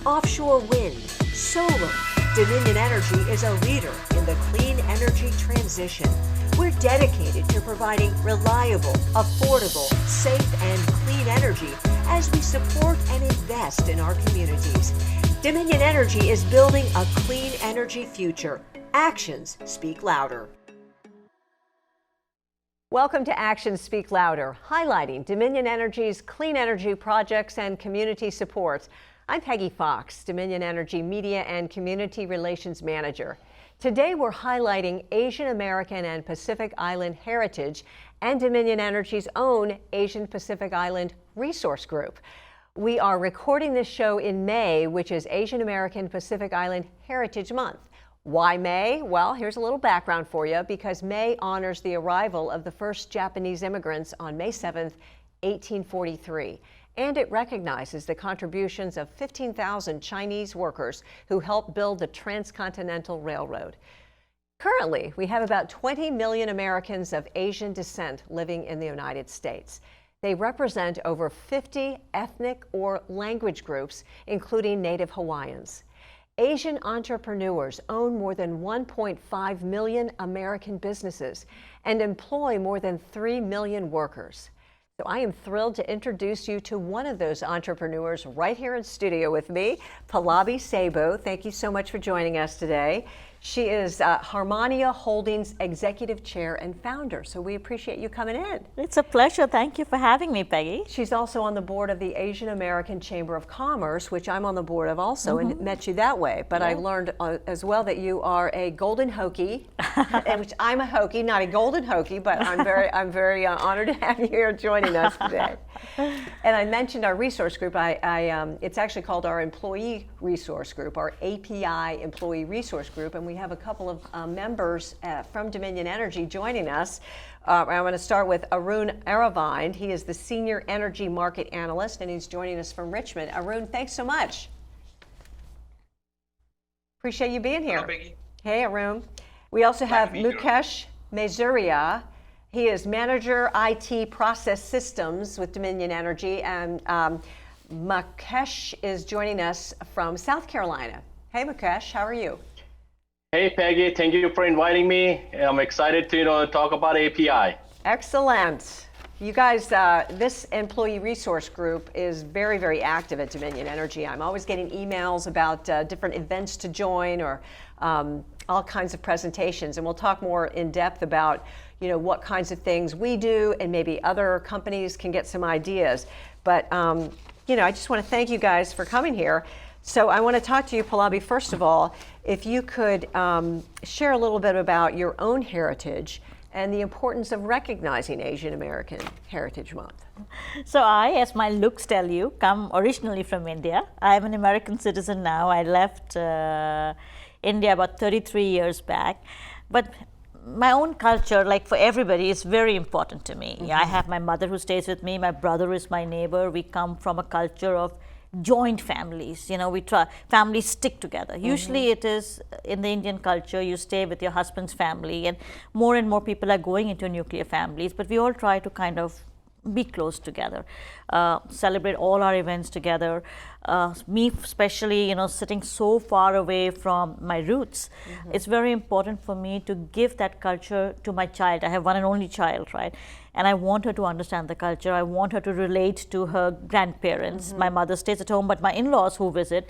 offshore wind, solar. Dominion Energy is a leader in the clean energy transition. We're dedicated to providing reliable, affordable, safe, and clean energy as we support and invest in our communities. Dominion Energy is building a clean energy future. Actions speak louder. Welcome to Actions Speak Louder, highlighting Dominion Energy's clean energy projects and community supports. I'm Peggy Fox, Dominion Energy Media and Community Relations Manager. Today we're highlighting Asian American and Pacific Island heritage and Dominion Energy's own Asian Pacific Island Resource Group. We are recording this show in May, which is Asian American Pacific Island Heritage Month. Why May? Well, here's a little background for you, because May honors the arrival of the first Japanese immigrants on May 7th, 1843. And it recognizes the contributions of 15,000 Chinese workers who helped build the Transcontinental Railroad. Currently, we have about 20 million Americans of Asian descent living in the United States. They represent over 50 ethnic or language groups, including Native Hawaiians. Asian entrepreneurs own more than 1.5 million American businesses and employ more than 3 million workers. So I am thrilled to introduce you to one of those entrepreneurs right here in studio with me, Pallabi Saboo. Thank you so much for joining us today. She is Harmonia Holdings Executive Chair and Founder, so we appreciate you coming in. It's a pleasure. Thank you for having me, Peggy. She's also on the board of the Asian American Chamber of Commerce, which I'm on the board of also, and met you that way. But I learned as well that you are a Golden Hokie, which I'm a Hokie, not a Golden Hokie, but I'm very honored to have you here joining us today. And I mentioned our resource group. It's actually called our Employee Resource Group, our API Employee Resource Group, and we have a couple of members from Dominion Energy joining us. I want to start with Arun Aravind. He is the Senior Energy Market Analyst, and he's joining us from Richmond. Arun, thanks so much. Appreciate you being here. Hello, Peggy. Hey, Arun. We also have Mukesh Mezuria. He is Manager IT Process Systems with Dominion Energy, and Mukesh is joining us from South Carolina. Hey, Mukesh, how are you? Hey, Peggy, thank you for inviting me. I'm excited to talk about API. Excellent. You guys, this employee resource group is very, very active at Dominion Energy. I'm always getting emails about different events to join or all kinds of presentations, and we'll talk more in depth about what kinds of things we do, and maybe other companies can get some ideas. But I just want to thank you guys for coming here. So I want to talk to you, Pallabi, first of all, if you could share a little bit about your own heritage and the importance of recognizing Asian American Heritage Month. So I, as my looks tell you, come originally from India. I'm an American citizen now. I left India about 33 years back. But my own culture, like for everybody, is very important to me. I have my mother who stays with me. My brother is my neighbor. We come from a culture of joint families. We try, families stick together. Usually it is in the Indian culture, you stay with your husband's family, and more people are going into nuclear families, but we all try to kind of be close together, celebrate all our events together. Me especially, sitting so far away from my roots, it's very important for me to give that culture to my child. I have one and only child, right? And I want her to understand the culture. I want her to relate to her grandparents. My mother stays at home, but my in-laws who visit,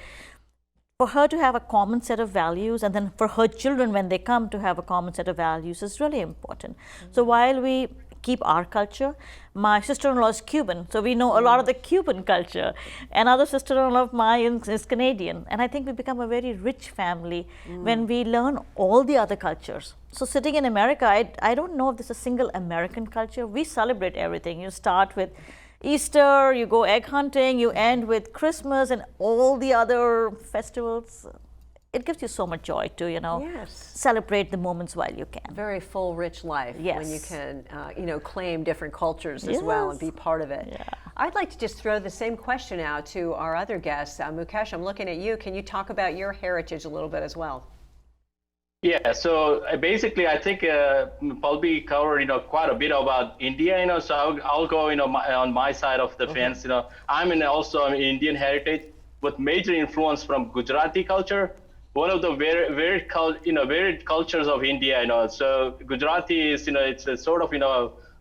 for her to have a common set of values, and then for her children, when they come, to have a common set of values is really important. So while we keep our culture, my sister-in-law is Cuban, so we know a lot of the Cuban culture. Another sister-in-law of mine is Canadian, and I think we become a very rich family when we learn all the other cultures. So sitting in America, I don't know if there's a single American culture. We celebrate everything. You start with Easter, you go egg hunting, you end with Christmas and all the other festivals. It gives you so much joy to, celebrate the moments while you can. Very full, rich life when you can, claim different cultures as well and be part of it. Yeah. I'd like to just throw the same question out to our other guests. Mukesh, I'm looking at you. Can you talk about your heritage a little bit as well? Yeah, so basically, I think Pallabi covered, quite a bit about India, so I'll go, on my side of the fence. I'm also an Indian heritage. with major influence from Gujarati culture, one of the varied cultures of India. So Gujarati is, it's a sort of,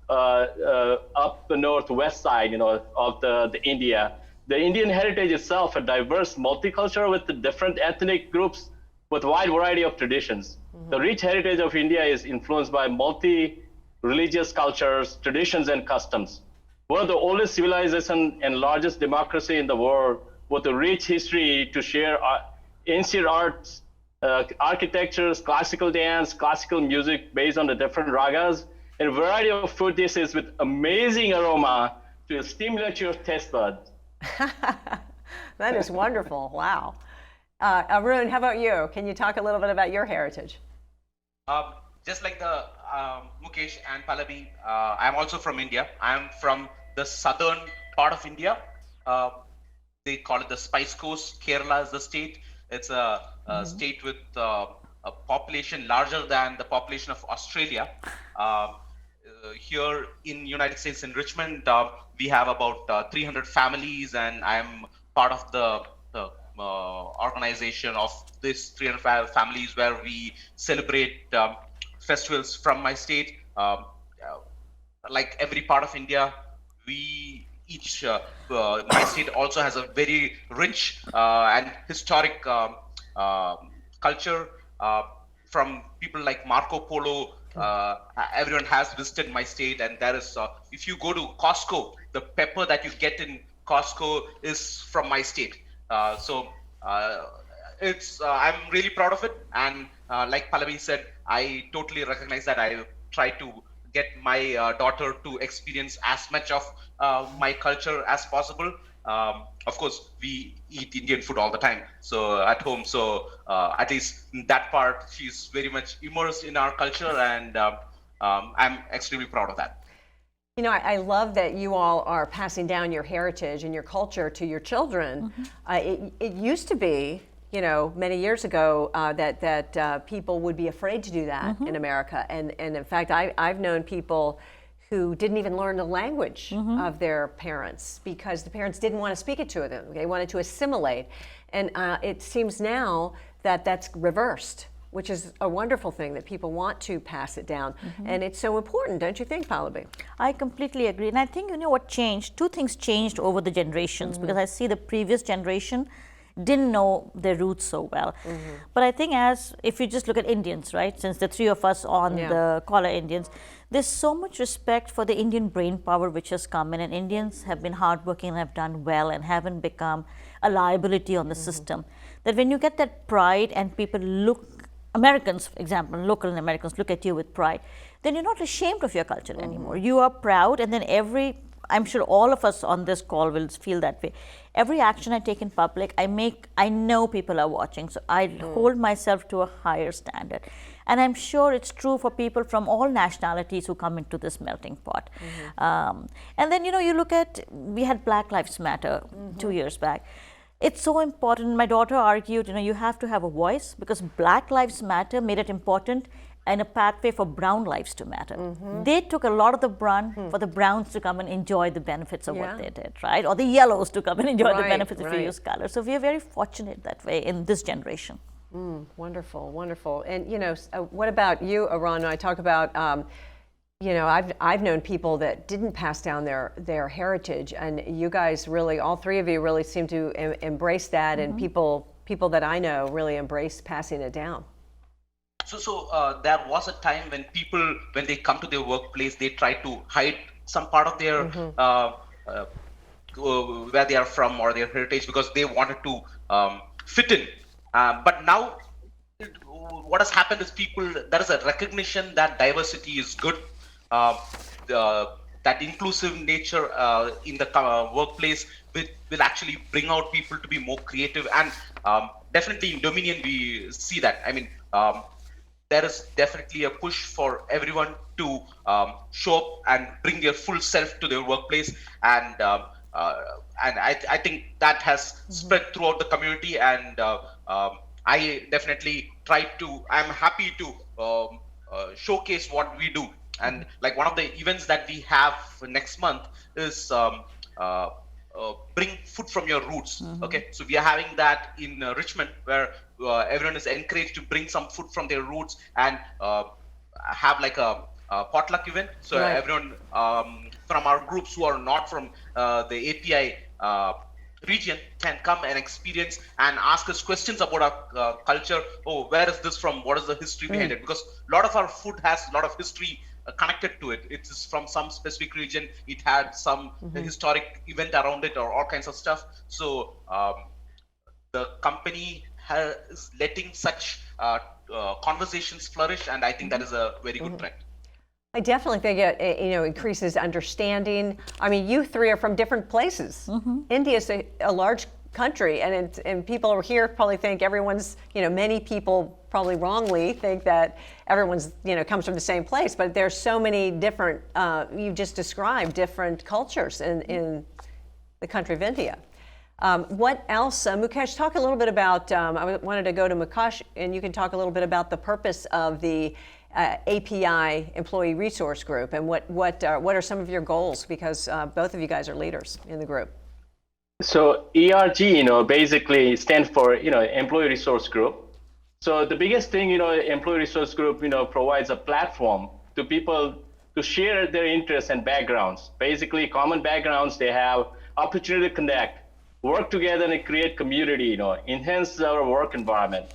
up the northwest side, of the India. The Indian heritage itself, a diverse multicultural with the different ethnic groups with wide variety of traditions. The rich heritage of India is influenced by multi-religious cultures, traditions, and customs. One of the oldest civilization and largest democracy in the world, with a rich history to share ancient arts, architectures, classical dance, classical music based on the different ragas, and a variety of food dishes with amazing aroma to stimulate your taste buds. That is wonderful. Wow. Arun, how about you? Can you talk a little bit about your heritage? Just like the Mukesh and Pallabi, I'm also from India. I'm from the southern part of India. They call it the Spice Coast. Kerala is the state. It's a state with a population larger than the population of Australia. Here in United States in Richmond, we have about 300 families, and I'm part of the organization of this 300 families where we celebrate festivals from my state. Like every part of India, my state also has a very rich and historic culture from people like Marco Polo. Everyone has visited my state, and there is, if you go to Costco, the pepper that you get in Costco is from my state. So I'm really proud of it. And like Pallavi said, I totally recognize that. I try to get my daughter to experience as much of my culture as possible. Of course, we eat Indian food all the time, so at home. So at least in that part, she's very much immersed in our culture, and I'm extremely proud of that. I love that you all are passing down your heritage and your culture to your children. It used to be, many years ago, that people would be afraid to do that in America. And in fact, I've known people who didn't even learn the language of their parents because the parents didn't want to speak it to them. They wanted to assimilate. And it seems now that that's reversed, which is a wonderful thing, that people want to pass it down. And it's so important, don't you think, Pallabi? I completely agree. And I think, what changed? Two things changed over the generations, because I see the previous generation didn't know their roots so well. But I think if you just look at Indians, right, since the three of us on the call are Indians, there's so much respect for the Indian brain power which has come in, and Indians have been hardworking and have done well and haven't become a liability on the system. That when you get that pride and people Americans, for example, local Americans look at you with pride, then you're not ashamed of your culture anymore. You are proud, and then I'm sure all of us on this call will feel that way. Every action I take in public, I know people are watching, so I hold myself to a higher standard. And I'm sure it's true for people from all nationalities who come into this melting pot. And then, you look at, we had Black Lives Matter 2 years back. It's so important. My daughter argued, you have to have a voice, because Black Lives Matter made it important and a pathway for brown lives to matter. They took a lot of the brunt for the browns to come and enjoy the benefits of what they did, right? Or the yellows to come and enjoy the benefits if you use color. So we are very fortunate that way in this generation. Wonderful, wonderful. And what about you, Arun? I talk about, I've known people that didn't pass down their heritage, and you guys really, all three of you really seem to embrace that, and people that I know really embrace passing it down. So there was a time when people, when they come to their workplace, they try to hide some part of their where they are from or their heritage, because they wanted to fit in. But now what has happened is there is a recognition that diversity is good, that inclusive nature in the workplace will actually bring out people to be more creative. And definitely in Dominion, we see that. I mean, there is definitely a push for everyone to show up and bring their full self to their workplace. And I think that has spread throughout the community. And I definitely I'm happy to showcase what we do. And like one of the events that we have next month is bring food from your roots. Okay, so we are having that in Richmond, where everyone is encouraged to bring some food from their roots and have like a potluck event. So Right. everyone from our groups who are not from the API region can come and experience and ask us questions about our culture. Oh, where is this from? What is the history behind it? Because a lot of our food has a lot of history connected to it. It is from some specific region. It had some historic event around it, or all kinds of stuff. So the company is letting such conversations flourish, and I think that is a very good trend. I definitely think it increases understanding. I mean, you three are from different places. India is a large country, and people over here probably think everyone's, many people probably wrongly think that everyone's, comes from the same place, but there's so many different, you just described different cultures in the country of India. What else? Mukesh, talk a little bit about, I wanted to go to Mukesh, and you can talk a little bit about the purpose of the API Employee Resource Group, and what are some of your goals, because both of you guys are leaders in the group. So ERG, basically stands for, Employee Resource Group. So the biggest thing, Employee Resource Group, provides a platform to people to share their interests and backgrounds. Basically, common backgrounds, they have opportunity to connect, work together and create community, enhance our work environment,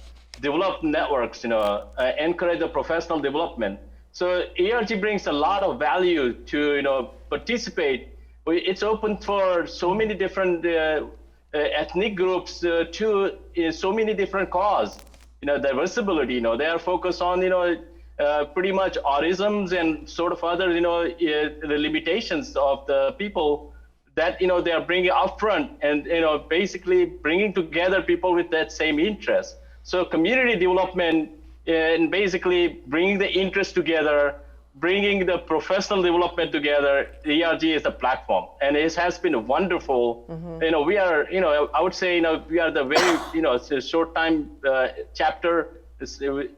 develop networks, encourage the professional development. So ERG brings a lot of value to, participate. It's open for so many different ethnic groups to so many different causes. Diversity, they are focused on, pretty much autisms and sort of other, the limitations of the people that, they are bringing up front and, basically bringing together people with that same interest. So community development and basically bringing the interest together, bringing the professional development together, ERG is the platform. And it has been wonderful. We are, I would say, we are the very, it's a short time chapter.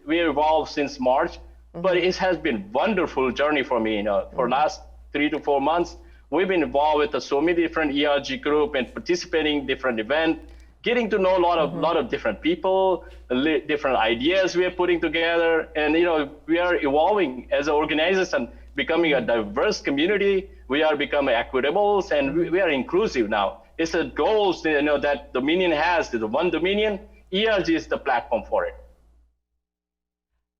We evolved since March, but it has been wonderful journey for me, for last 3 to 4 months. We've been involved with so many different ERG group and participating in different events, getting to know a lot of different people, different ideas we are putting together, and we are evolving as an organization, becoming a diverse community. We are becoming equitable, and we are inclusive now. It's a goals that Dominion has. The one Dominion, ERG is the platform for it.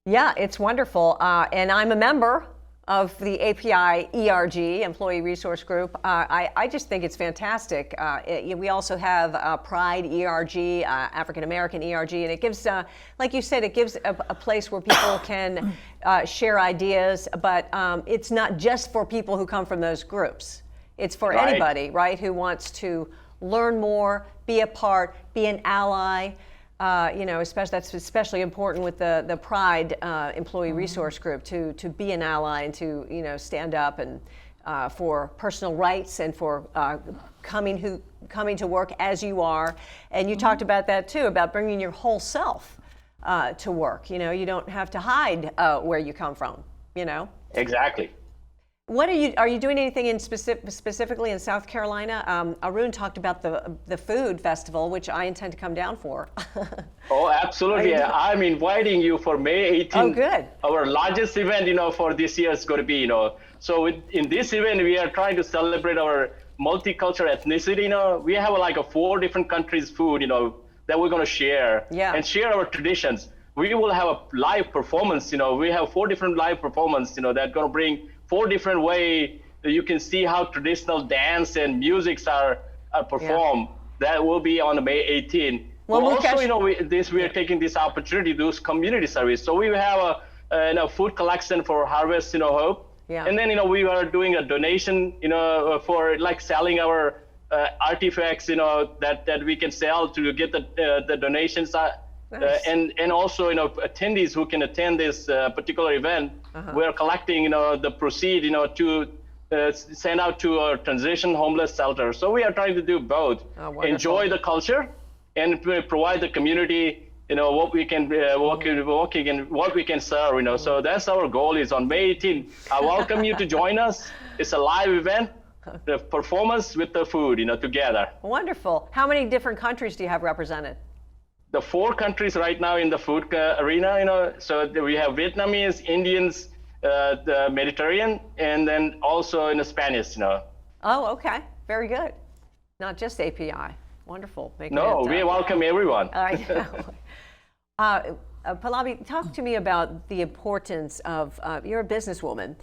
Yeah, it's wonderful, and I'm a member of the API ERG, Employee Resource Group. I just think it's fantastic. We also have Pride ERG, African American ERG, and it gives, like you said, it gives a place where people can share ideas, but it's not just for people who come from those groups. It's for anybody, right, who wants to learn more, be a part, be an ally. That's especially important with the Pride Employee Resource Group to be an ally and to stand up and for personal rights and for coming to work as you are. And you talked about that too, about bringing your whole self to work. You don't have to hide where you come from. Exactly. What are you doing anything in specifically in South Carolina? Arun talked about the food festival, which I intend to come down for. Oh, absolutely. I'm inviting you for May 18th. Oh, good. Our largest event, for this year is going to be, So in this event, we are trying to celebrate our multicultural ethnicity. We have like 4 different countries' food, that we're going to share and share our traditions. We will have a live performance. We have 4 different live performances, that are going to bring 4 different ways that you can see how traditional dance and musics are performed. That will be on May 18th. Well, also, we are taking this opportunity to do community service. So we have a food collection for Harvest, Hope. Yeah. And then, we are doing a donation, for like selling our artifacts, that we can sell to get the donations. Nice. And also, attendees who can attend this particular event, we're collecting, the proceed, to send out to a transition homeless shelter. So we are trying to do both. Enjoy the culture and provide the community, what we can working and what we can serve. So that's our goal is on May 18th. I welcome you to join us. It's a live event. the performance with the food, together. Wonderful. How many different countries do you have represented? The 4 countries right now in the food arena, so we have Vietnamese, Indians, the Mediterranean, and then also in the Spanish, Oh, okay. Very good. Not just API. Wonderful. No, we welcome everyone. I know. Pallabi, talk to me about the importance of, you're a businesswoman.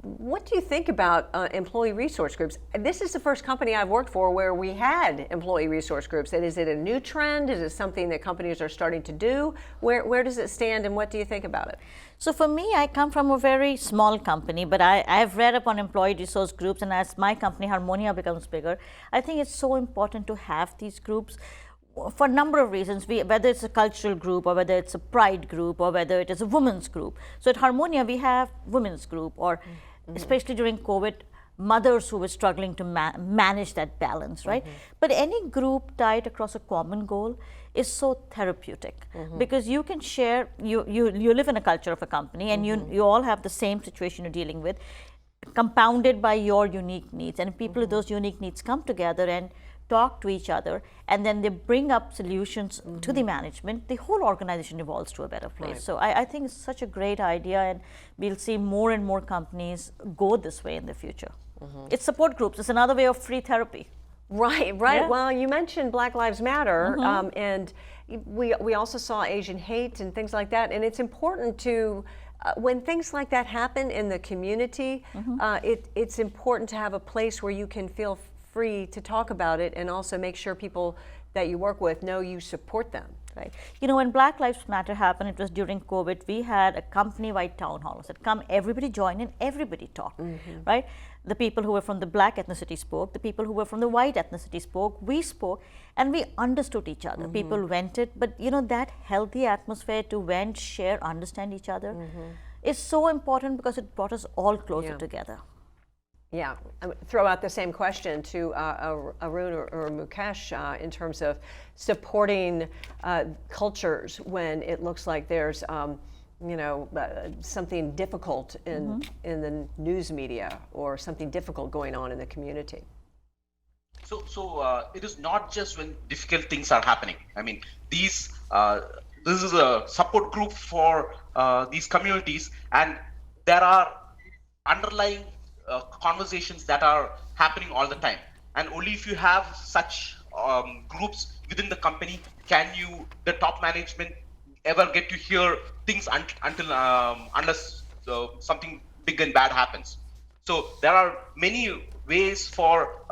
What do you think about employee resource groups? This is the first company I've worked for where we had employee resource groups. And is it a new trend? Is it something that companies are starting to do? Where does it stand and what do you think about it? So for me, I come from a very small company, but I've read up on employee resource groups, and as my company, Harmonia, becomes bigger, I think it's so important to have these groups for a number of reasons, whether it's a cultural group or whether it's a pride group or whether it is a women's group. So at Harmonia, we have women's group, or especially during COVID, mothers who were struggling to manage that balance, right? But any group tied across a common goal is so therapeutic because you can share, you live in a culture of a company and you all have the same situation you're dealing with, compounded by your unique needs. And people with those unique needs come together and talk to each other, and then they bring up solutions to the management, the whole organization evolves to a better place. Right. So I think it's such a great idea, and we'll see more and more companies go this way in the future. It's support groups. It's another way of free therapy. Right. Yeah. Well, you mentioned Black Lives Matter, and we also saw Asian hate and things like that, and it's important to, when things like that happen in the community, it's important to have a place where you can feel free to talk about it and also make sure people that you work with know you support them. Right. When Black Lives Matter happened, it was during COVID, we had a company-wide town hall. Said, come, everybody join in, everybody talk, right? The people who were from the Black ethnicity spoke, the people who were from the white ethnicity spoke, we spoke, and we understood each other. People vented, but that healthy atmosphere to vent, share, understand each other is so important because it brought us all closer together. Yeah, throw out the same question to Arun or Mukesh in terms of supporting cultures when it looks like there's something difficult in the news media or something difficult going on in the community. So it is not just when difficult things are happening. I mean, this is a support group for these communities, and there are underlying conversations that are happening all the time, and only if you have such groups within the company can the top management ever get to hear things unless something big and bad happens. So there are many ways for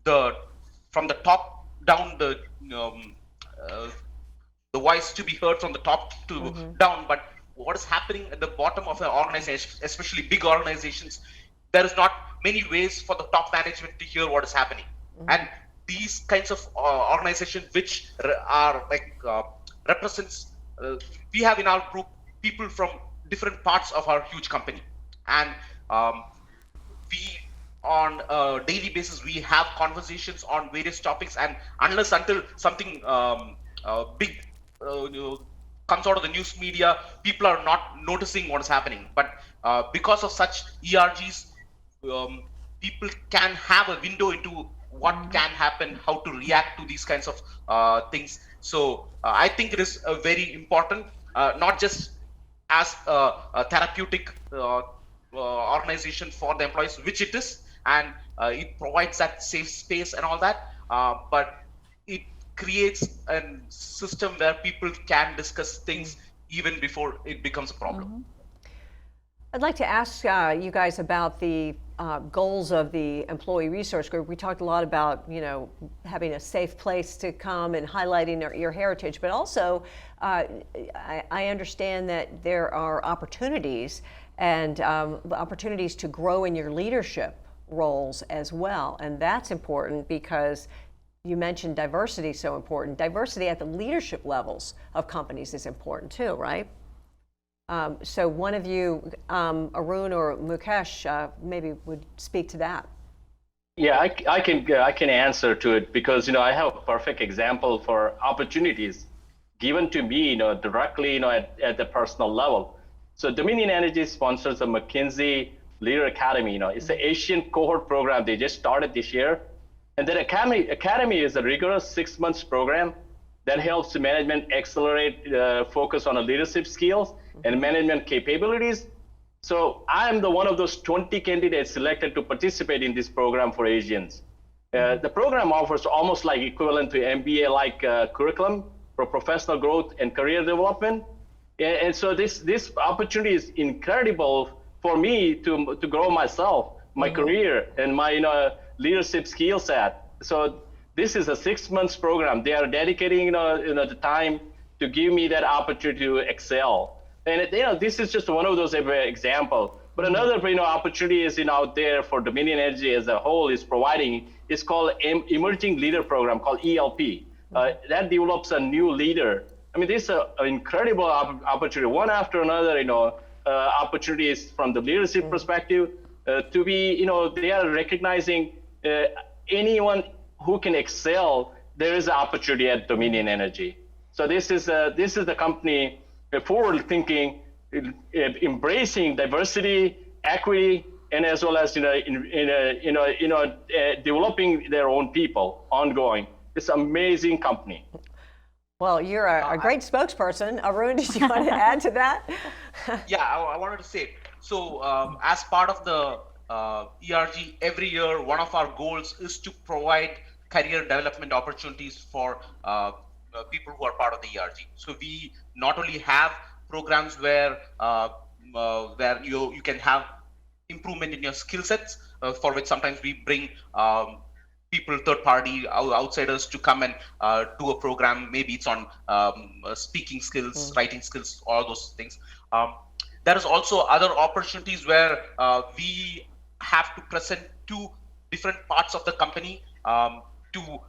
from the top down the voice to be heard from the top to down, but what is happening at the bottom of an organization, especially big organizations, there is not many ways for the top management to hear what is happening. And these kinds of organizations which are like represents, we have in our group people from different parts of our huge company. And we on a daily basis, we have conversations on various topics, and until something big comes out of the news media, people are not noticing what is happening. But because of such ERGs, people can have a window into what can happen, how to react to these kinds of things. So I think it is very important, not just as a therapeutic organization for the employees, which it is, and it provides that safe space and all that, but it creates a system where people can discuss things even before it becomes a problem. I'd like to ask you guys about the goals of the employee resource group. We talked a lot about, having a safe place to come and highlighting your heritage, but also I understand that there are opportunities and opportunities to grow in your leadership roles as well. And that's important because you mentioned diversity so important. Diversity at the leadership levels of companies is important too, right? So one of you, Arun or Mukesh, maybe would speak to that. Yeah, I can answer to it because I have a perfect example for opportunities given to me, directly, at the personal level. So Dominion Energy sponsors a Mckinsey Leader Academy. It's an Asian cohort program. They just started this year. And that Academy is a rigorous 6 months program that helps the management accelerate focus on the leadership skills and management capabilities. So I'm one of those 20 candidates selected to participate in this program for Asians. The program offers almost like equivalent to MBA-like curriculum for professional growth and career development. And so this opportunity is incredible for me to grow myself, my career, and my leadership skill set. So this is a 6 months program. They are dedicating the time to give me that opportunity to excel. And this is just one of those examples. But another opportunity is out there for Dominion Energy as a whole is providing. It's called Emerging Leader Program called ELP. That develops a new leader. I mean, this is an incredible opportunity, one after another. Opportunities from the leadership perspective to be. They are recognizing anyone who can excel. There is an opportunity at Dominion Energy. So this is the company forward thinking, embracing diversity, equity, and as well as developing their own people ongoing. It's an amazing company. Well, you're a great spokesperson. Arun, did you want to add to that? Yeah, I wanted to say, so as part of the ERG, every year, one of our goals is to provide career development opportunities for people who are part of the ERG. So we not only have programs where you can have improvement in your skill sets, for which sometimes we bring people, third-party outsiders to come and do a program. Maybe it's on speaking skills, writing skills, all those things. There is also other opportunities where we have to present to different parts of the company to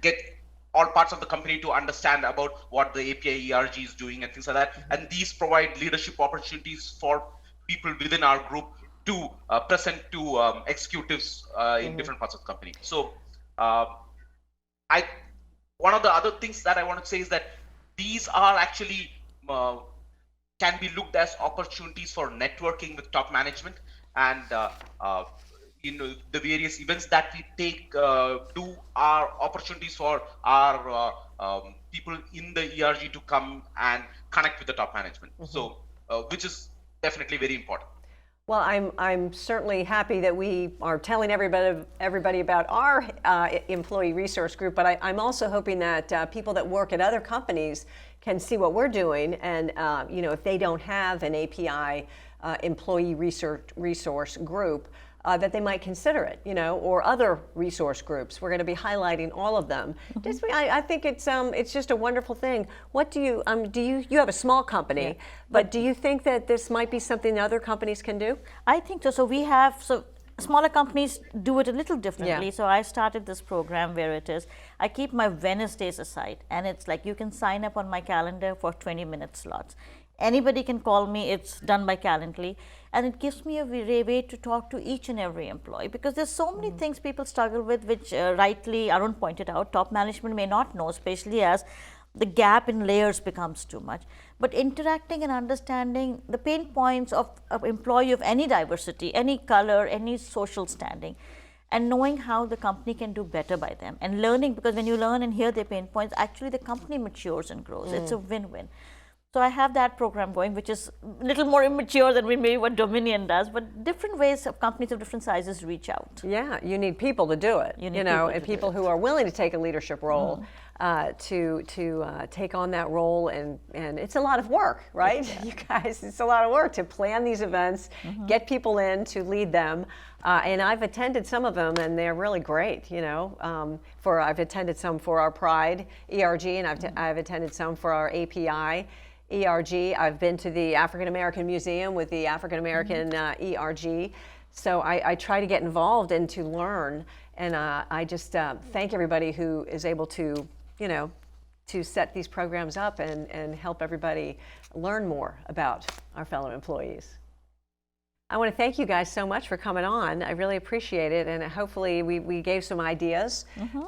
get all parts of the company to understand about what the API ERG is doing and things like that. And these provide leadership opportunities for people within our group to present to executives in different parts of the company. So one of the other things that I want to say is that these are actually can be looked as opportunities for networking with top management, and the various events that we take do are opportunities for our people in the ERG to come and connect with the top management. So which is definitely very important. Well, I'm certainly happy that we are telling everybody about our employee resource group, but I'm also hoping that people that work at other companies can see what we're doing, and if they don't have an API employee resource group, that they might consider it, or other resource groups. We're going to be highlighting all of them. I think it's just a wonderful thing. What do you you have a small company, but do you think that this might be something that other companies can do? I think so. So smaller companies do it a little differently. So I started this program where it is, I keep my Wednesdays aside, and it's like you can sign up on my calendar for 20-minute slots. Anybody can call me, it's done by Calendly, and it gives me a way to talk to each and every employee, because there's so many things people struggle with, which rightly Arun pointed out, top management may not know, especially as the gap in layers becomes too much. But interacting and understanding the pain points of an employee of any diversity, any color, any social standing, and knowing how the company can do better by them, and learning, because when you learn and hear their pain points, actually the company matures and grows. It's a win-win. So I have that program going, which is a little more immature than maybe what Dominion does, but different ways of companies of different sizes reach out. Yeah, you need people to do it, and people who are willing to take a leadership role to take on that role, and it's a lot of work, right? You guys, it's a lot of work to plan these events, get people in to lead them, and I've attended some of them, and they're really great. I've attended some for our Pride ERG, and I've attended some for our API ERG. I've been to the African American Museum with the African American ERG. So I try to get involved and to learn. And I just thank everybody who is able to, to set these programs up and help everybody learn more about our fellow employees. I want to thank you guys so much for coming on. I really appreciate it. And hopefully we gave some ideas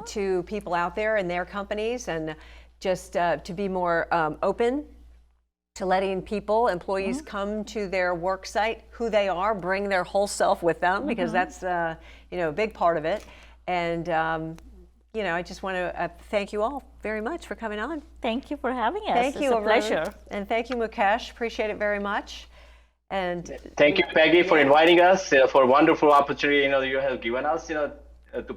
to people out there in their companies, and just to be more open to letting people, employees come to their work site, who they are, bring their whole self with them, because that's a big part of it. And I just want to thank you all very much for coming on. Thank you for having us. Thank you, it's a pleasure. And thank you, Mukesh. Appreciate it very much. And thank you, Peggy, for inviting us, for a wonderful opportunity you have given us to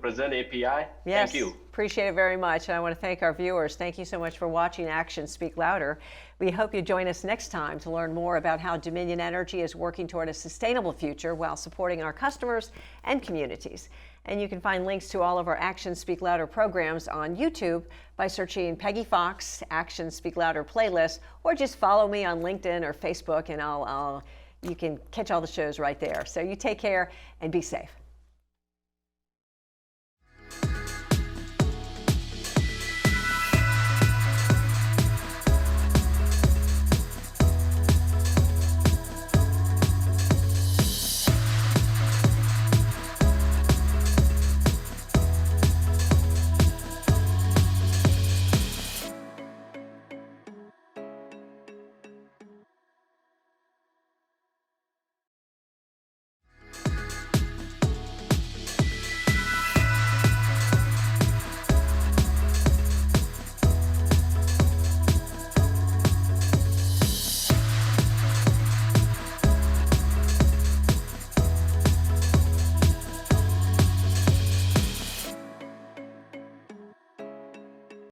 present API. Yes, thank you. Appreciate it very much. And I want to thank our viewers. Thank you so much for watching Actions Speak Louder. We hope you join us next time to learn more about how Dominion Energy is working toward a sustainable future while supporting our customers and communities. And you can find links to all of our Actions Speak Louder programs on YouTube by searching Peggy Fox Actions Speak Louder playlist, or just follow me on LinkedIn or Facebook, and you can catch all the shows right there. So you take care and be safe.